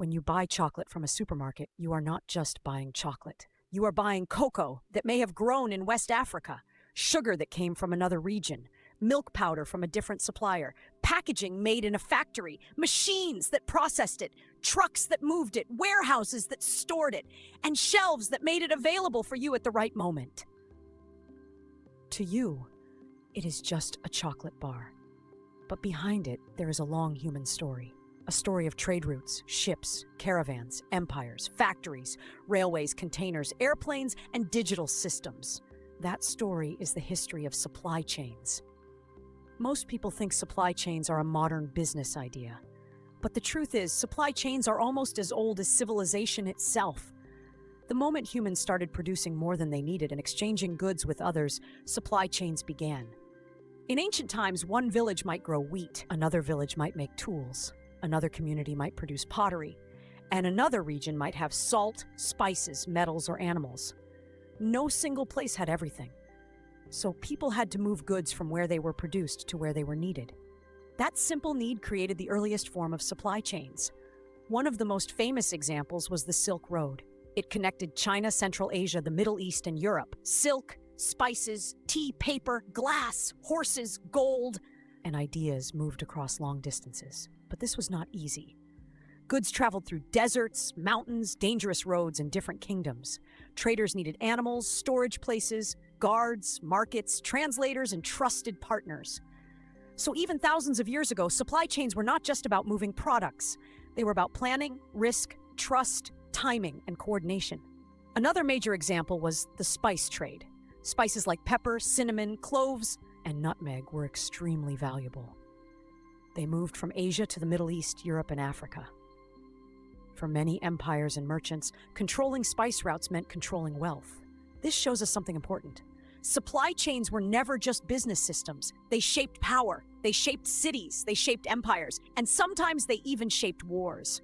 When you buy chocolate from a supermarket, you are not just buying chocolate. You are buying cocoa that may have grown in West Africa, sugar that came from another region, milk powder from a different supplier, packaging made in a factory, machines that processed it, trucks that moved it, warehouses that stored it, and shelves that made it available for you at the right moment. To you, it is just a chocolate bar. But behind it, there is a long human story. A story of trade routes, ships, caravans, empires, factories, railways, containers, airplanes, and digital systems. That story is the history of supply chains. Most people think supply chains are a modern business idea. But the truth is, supply chains are almost as old as civilization itself. The moment humans started producing more than they needed and exchanging goods with others, supply chains began. In ancient times, one village might grow wheat, another village might make tools, another community might produce pottery, and another region might have salt, spices, metals, or animals. No single place had everything. So people had to move goods from where they were produced to where they were needed. That simple need created the earliest form of supply chains. One of the most famous examples was the Silk Road. It connected China, Central Asia, the Middle East, and Europe. Silk, spices, tea, paper, glass, horses, gold, and ideas moved across long distances. But this was not easy. Goods traveled through deserts, mountains, dangerous roads, and different kingdoms. Traders needed animals, storage places, guards, markets, translators, and trusted partners. So even thousands of years ago, supply chains were not just about moving products. They were about planning, risk, trust, timing, and coordination. Another major example was the spice trade. Spices like pepper, cinnamon, cloves, and nutmeg were extremely valuable. They moved from Asia to the Middle East, Europe, and Africa. For many empires and merchants, controlling spice routes meant controlling wealth. This shows us something important. Supply chains were never just business systems. They shaped power, they shaped cities, they shaped empires, and sometimes they even shaped wars.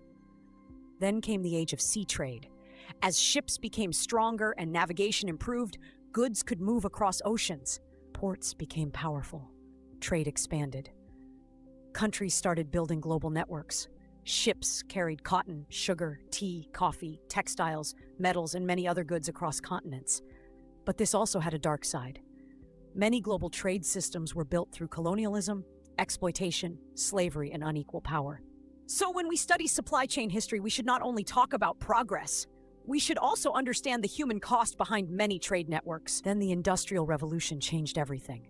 Then came the age of sea trade. As ships became stronger and navigation improved, goods could move across oceans. Ports became powerful. Trade expanded. Countries started building global networks. Ships carried cotton, sugar, tea, coffee, textiles, metals, and many other goods across continents. But this also had a dark side. Many global trade systems were built through colonialism, exploitation, slavery, and unequal power. So when we study supply chain history, we should not only talk about progress, we should also understand the human cost behind many trade networks. Then the Industrial Revolution changed everything.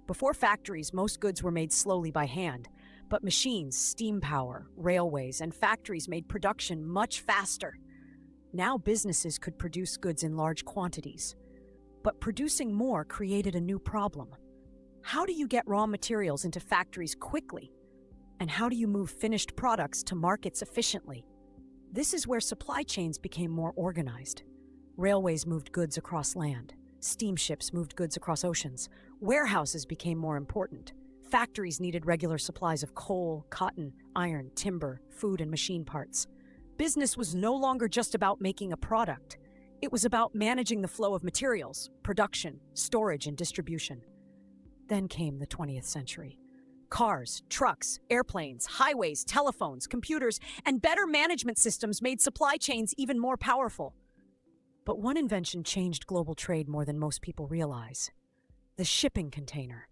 Before factories, most goods were made slowly by hand, but machines, steam power, railways, and factories made production much faster. Now businesses could produce goods in large quantities. But producing more created a new problem. How do you get raw materials into factories quickly? And how do you move finished products to markets efficiently? This is where supply chains became more organized. Railways moved goods across land. Steamships moved goods across oceans. Warehouses became more important. Factories needed regular supplies of coal, cotton, iron, timber, food, and machine parts. Business was no longer just about making a product. It was about managing the flow of materials, production, storage, and distribution. Then came the 20th century. Cars, trucks, airplanes, highways, telephones, computers, and better management systems made supply chains even more powerful. But one invention changed global trade more than most people realize: the shipping container.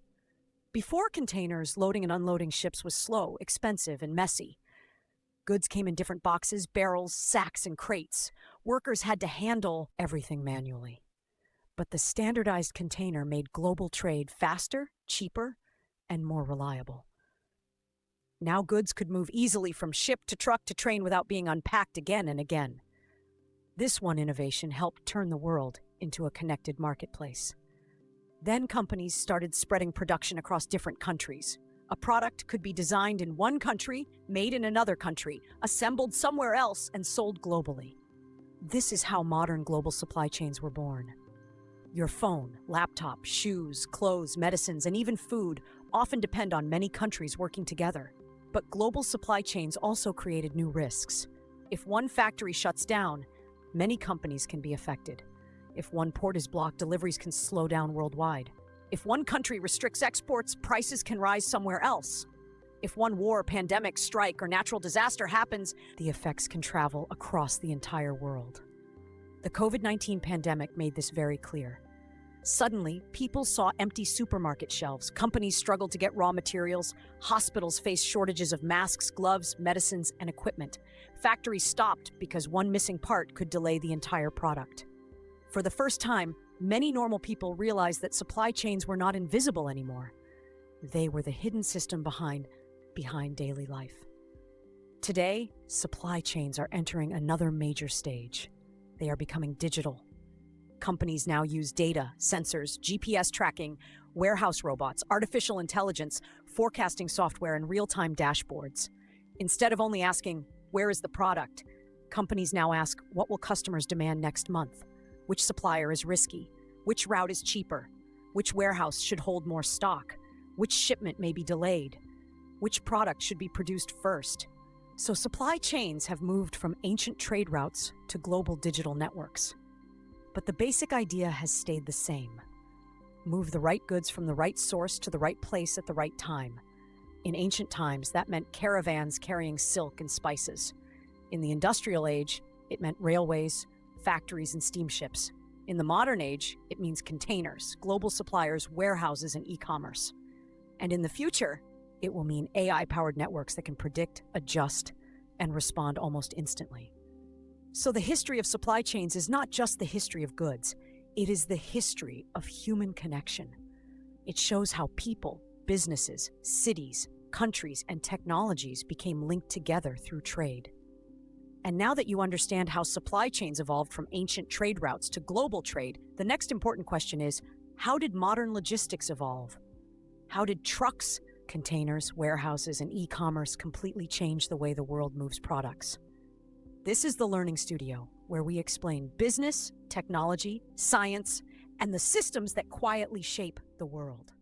Before containers, loading and unloading ships was slow, expensive, and messy. Goods came in different boxes, barrels, sacks, and crates. Workers had to handle everything manually. But the standardized container made global trade faster, cheaper, and more reliable. Now goods could move easily from ship to truck to train without being unpacked again and again. This one innovation helped turn the world into a connected marketplace. Then companies started spreading production across different countries. A product could be designed in one country, made in another country, assembled somewhere else, and sold globally. This is how modern global supply chains were born. Your phone, laptop, shoes, clothes, medicines, and even food often depend on many countries working together. But global supply chains also created new risks. If one factory shuts down, many companies can be affected. If one port is blocked, deliveries can slow down worldwide. If one country restricts exports, prices can rise somewhere else. If one war, pandemic, strike, or natural disaster happens, the effects can travel across the entire world. The COVID-19 pandemic made this very clear. Suddenly, people saw empty supermarket shelves, companies struggled to get raw materials, hospitals faced shortages of masks, gloves, medicines, and equipment. Factories stopped because one missing part could delay the entire product. For the first time, many normal people realized that supply chains were not invisible anymore. They were the hidden system behind daily life. Today, supply chains are entering another major stage. They are becoming digital. Companies now use data, sensors, GPS tracking, warehouse robots, artificial intelligence, forecasting software, and real-time dashboards. Instead of only asking, "Where is the product?" companies now ask, "What will customers demand next month? Which supplier is risky? Which route is cheaper? Which warehouse should hold more stock? Which shipment may be delayed? Which product should be produced first?" So supply chains have moved from ancient trade routes to global digital networks. But the basic idea has stayed the same. Move the right goods from the right source to the right place at the right time. In ancient times, that meant caravans carrying silk and spices. In the industrial age, it meant railways, factories, and steamships. In the modern age, it means containers, global suppliers, warehouses, and e-commerce. And in the future, it will mean AI-powered networks that can predict, adjust, and respond almost instantly. So the history of supply chains is not just the history of goods. It is the history of human connection. It shows how people, businesses, cities, countries, and technologies became linked together through trade. And now that you understand how supply chains evolved from ancient trade routes to global trade, the next important question is, how did modern logistics evolve? How did trucks, containers, warehouses, and e-commerce completely change the way the world moves products? This is the Learning Studio, where we explain business, technology, science, and the systems that quietly shape the world.